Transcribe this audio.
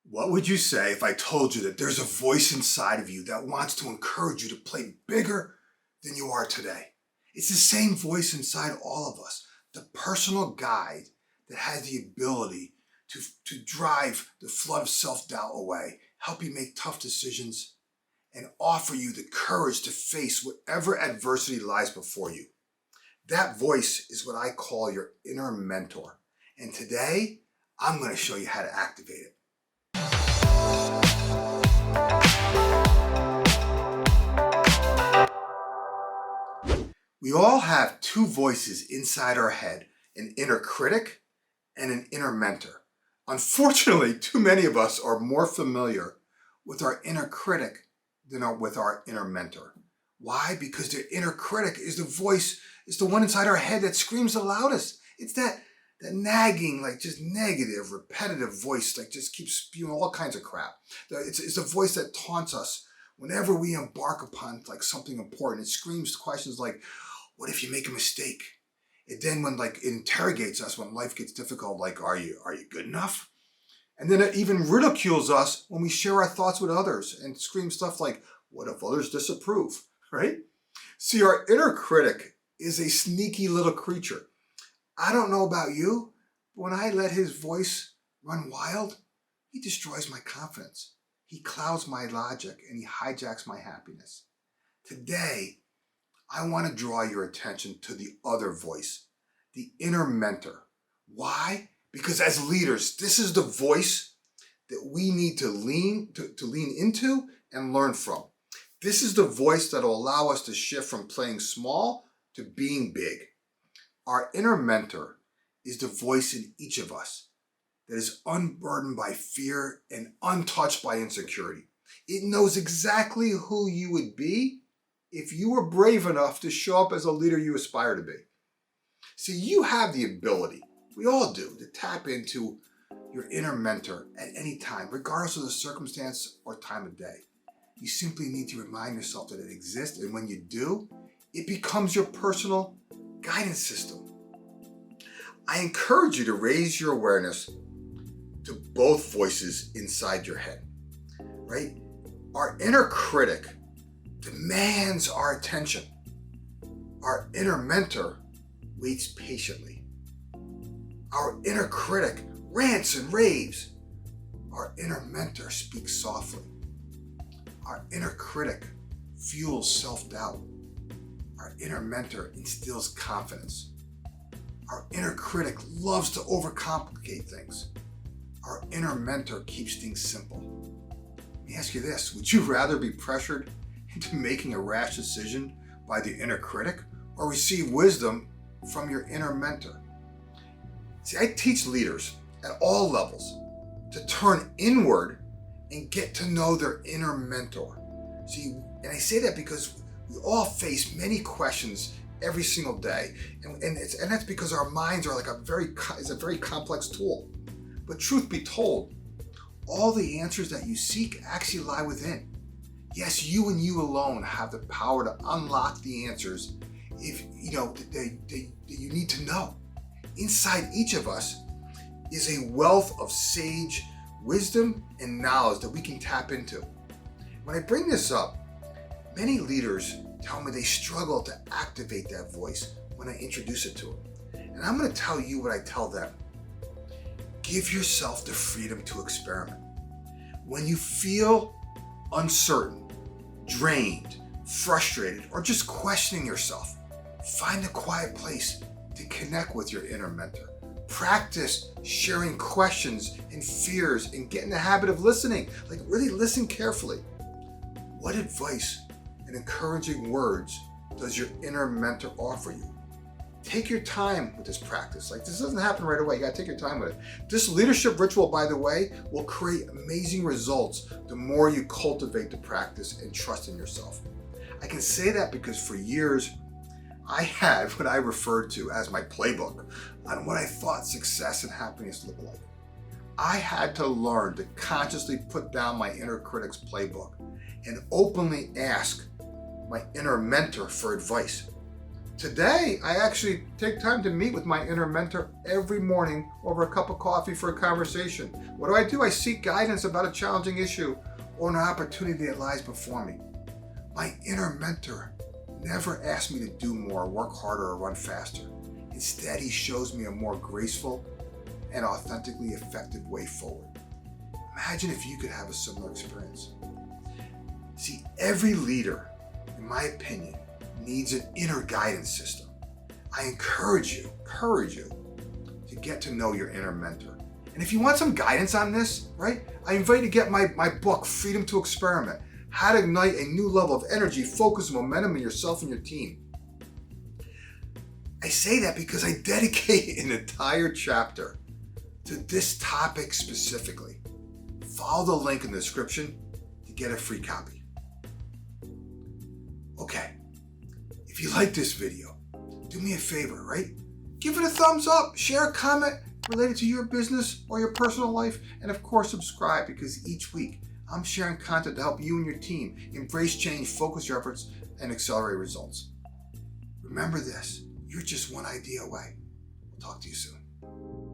What would you say if I told you that there's a voice inside of you that wants to encourage you to play bigger than you are today? It's the same voice inside all of us, the personal guide that has the ability to drive the flood of self-doubt away, help you make tough decisions, and offer you the courage to face whatever adversity lies before you. That voice is what I call your inner mentor. And today, I'm going to show you how to activate it. We all have two voices inside our head, an inner critic and an inner mentor. Unfortunately, too many of us are more familiar with our inner critic than with our inner mentor. Why? Because the inner critic is the voice, it's the one inside our head that screams the loudest. It's that nagging, like just negative, repetitive voice, like just keeps spewing all kinds of crap. It's a voice that taunts us whenever we embark upon like something important. It screams questions like, what if you make a mistake? And then when it interrogates us when life gets difficult, like, are you good enough? And then it even ridicules us when we share our thoughts with others and screams stuff like, what if others disapprove, right? See, our inner critic is a sneaky little creature. I don't know about you, but when I let his voice run wild, he destroys my confidence. He clouds my logic and he hijacks my happiness. Today, I want to draw your attention to the other voice, the inner mentor. Why? Because as leaders, this is the voice that we need to lean into and learn from. This is the voice that will allow us to shift from playing small to being big. Our inner mentor is the voice in each of us that is unburdened by fear and untouched by insecurity. It knows exactly who you would be if you were brave enough to show up as a leader you aspire to be. See, you have the ability, we all do, to tap into your inner mentor at any time, regardless of the circumstance or time of day. You simply need to remind yourself that it exists, and when you do, it becomes your personal guidance system. I encourage you to raise your awareness to both voices inside your head, right? Our inner critic demands our attention. Our inner mentor waits patiently. Our inner critic rants and raves. Our inner mentor speaks softly. Our inner critic fuels self-doubt. Our inner mentor instills confidence. Our inner critic loves to overcomplicate things. Our inner mentor keeps things simple. Let me ask you this, would you rather be pressured into making a rash decision by the inner critic or receive wisdom from your inner mentor? See, I teach leaders at all levels to turn inward and get to know their inner mentor. See, and I say that because we all face many questions every single day, and that's because our minds are like a very complex tool. But truth be told, all the answers that you seek actually lie within. Yes, you and you alone have the power to unlock the answers if that you need to know. Inside each of us is a wealth of sage wisdom and knowledge that we can tap into. When I bring this up, many leaders tell me they struggle to activate that voice when I introduce it to them. And I'm going to tell you what I tell them. Give yourself the freedom to experiment. When you feel uncertain, drained, frustrated, or just questioning yourself, find a quiet place to connect with your inner mentor. Practice sharing questions and fears and get in the habit of listening. Like really listen carefully. What advice and encouraging words does your inner mentor offer you? Take your time with this practice. Like this doesn't happen right away. You gotta take your time with it. This leadership ritual, by the way, will create amazing results the more you cultivate the practice and trust in yourself. I can say that because for years, I had what I referred to as my playbook on what I thought success and happiness looked like. I had to learn to consciously put down my inner critic's playbook and openly ask my inner mentor for advice. Today, I actually take time to meet with my inner mentor every morning over a cup of coffee for a conversation. What do? I seek guidance about a challenging issue or an opportunity that lies before me. My inner mentor never asks me to do more, work harder, or run faster. Instead, he shows me a more graceful and authentically effective way forward. Imagine if you could have a similar experience. See, every leader, in my opinion, needs an inner guidance system. I encourage you to get to know your inner mentor. And if you want some guidance on this, right, I invite you to get my book, Freedom to Experiment, How to Ignite a New Level of Energy, Focus, and Momentum in Yourself and Your Team. I say that because I dedicate an entire chapter to this topic specifically. Follow the link in the description to get a free copy. Okay, if you like this video, do me a favor, right? Give it a thumbs up, share a comment related to your business or your personal life, and of course subscribe, because each week I'm sharing content to help you and your team embrace change, focus your efforts, and accelerate results. Remember this, you're just one idea away. We'll talk to you soon.